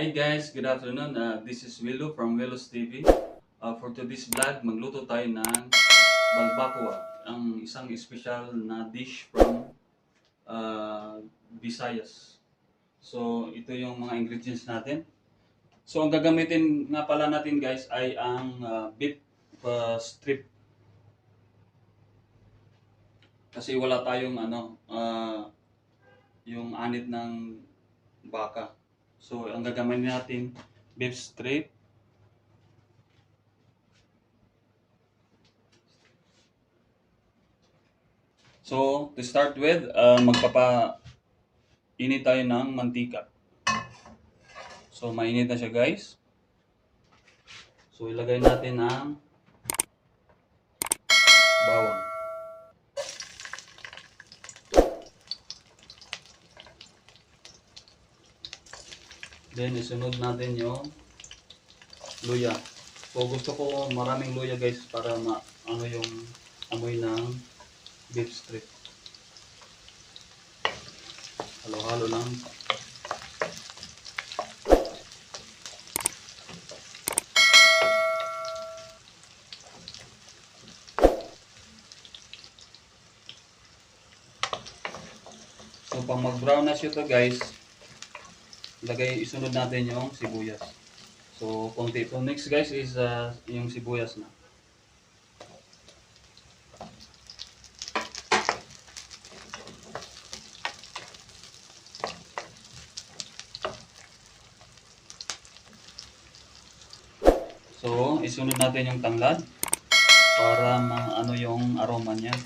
Hi guys, good afternoon. This is Willow from WELOS TV. For today's vlog, magluto tayo ng Balbacua, ang isang special na dish from Visayas. So, ito yung mga ingredients natin. So, ang gagamitin nga pala natin guys ay ang beef strip. Kasi wala tayong yung anit ng baka. So, ang gagamitin natin, beef strip. So, to start with, magpapa-init tayo ng mantika. So, mainit na siya guys. So, ilagay natin ang bawang. Then, isunod natin yung luya. So, gusto ko maraming luya guys para yung amoy ng beef strip. Halo-halo lang. So, pang mag-brown na siya to guys, isunod natin yung sibuyas. So, konti ito. Next guys is yung sibuyas na. So, isunod natin yung tanglad para maano yung aroma niya.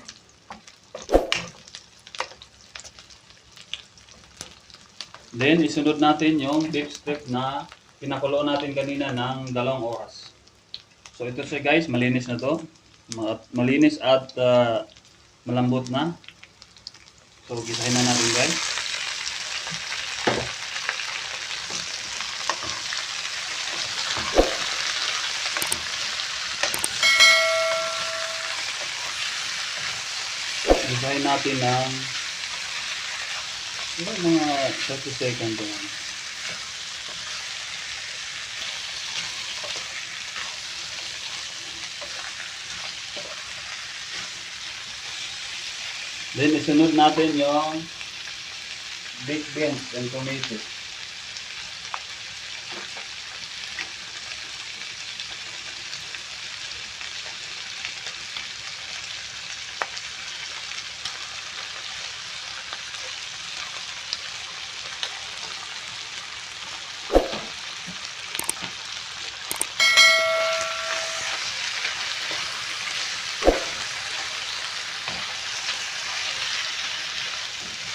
Then, isunod natin yung beef strip na pinakuloan natin kanina ng 2 oras. So, ito siya guys, malinis na to. Malinis at malambot na. So, gisahin na natin guys. Gisahin natin ng mga 30 seconds lang. Then, isunod natin yung baked beans and tomatoes.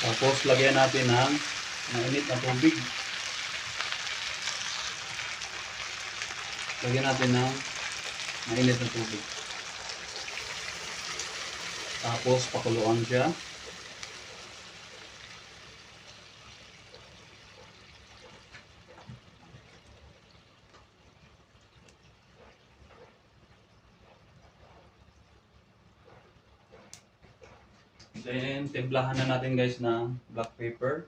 Tapos, lagyan natin ng mainit na tubig. Lagyan natin ng mainit na tubig. Tapos, pakuluan siya. Then, timplahan na natin guys ng black pepper.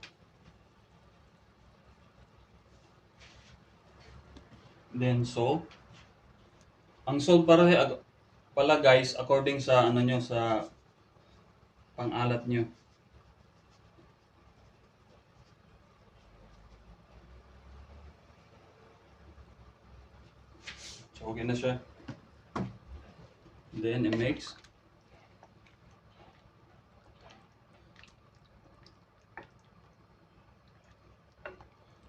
Then, salt. Ang salt pala guys, according sa sa pang-alat nyo. So, okay na siya. Then, i-mix.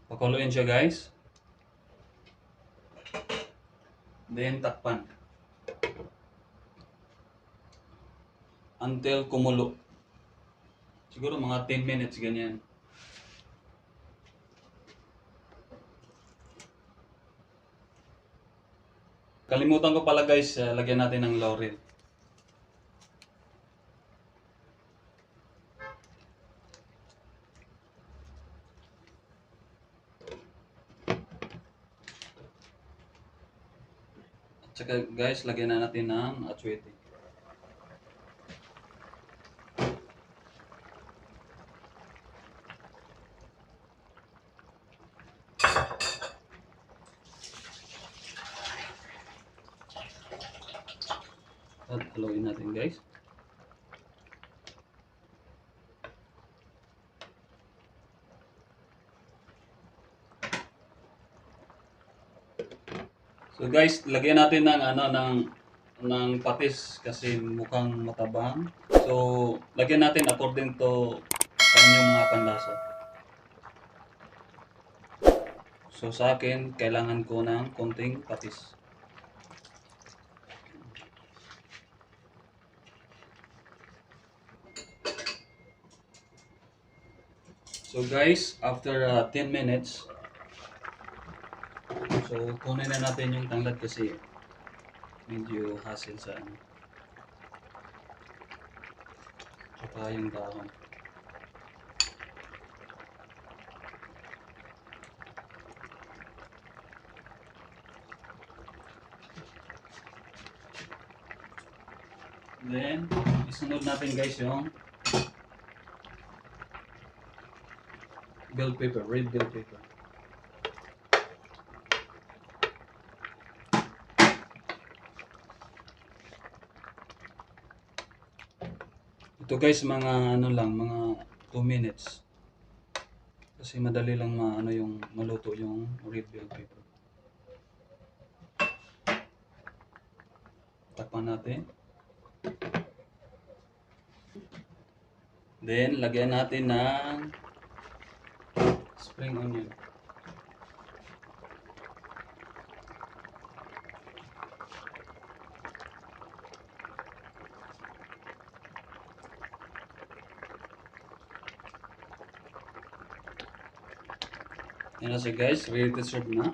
Pakuluin siya guys. Then, takpan. Until kumulo. Siguro mga 10 minutes ganyan. Kalimutan ko pala guys, lagyan natin ng laurel. Tsaka guys, lagyan na natin ng atswete. At haluin natin guys. So guys, lagyan natin ng ng patis kasi mukhang matabang. So, lagyan natin according to sa inyong mga panlasa. So sa akin, kailangan ko ng konting patis. So guys, after 10 minutes, so kunin na natin yung tanglad kasi medyo hassle sa ano. Tsaka yung dahon. Then, isunod natin guys yung bell pepper, red bell pepper. Ito guys, mga ano lang, mga 2 minutes. Kasi madali lang maano yung maluto yung red bell pepper. Takpan natin. Then, lagyan natin ng spring onion. Yan na siya guys, ready to serve na.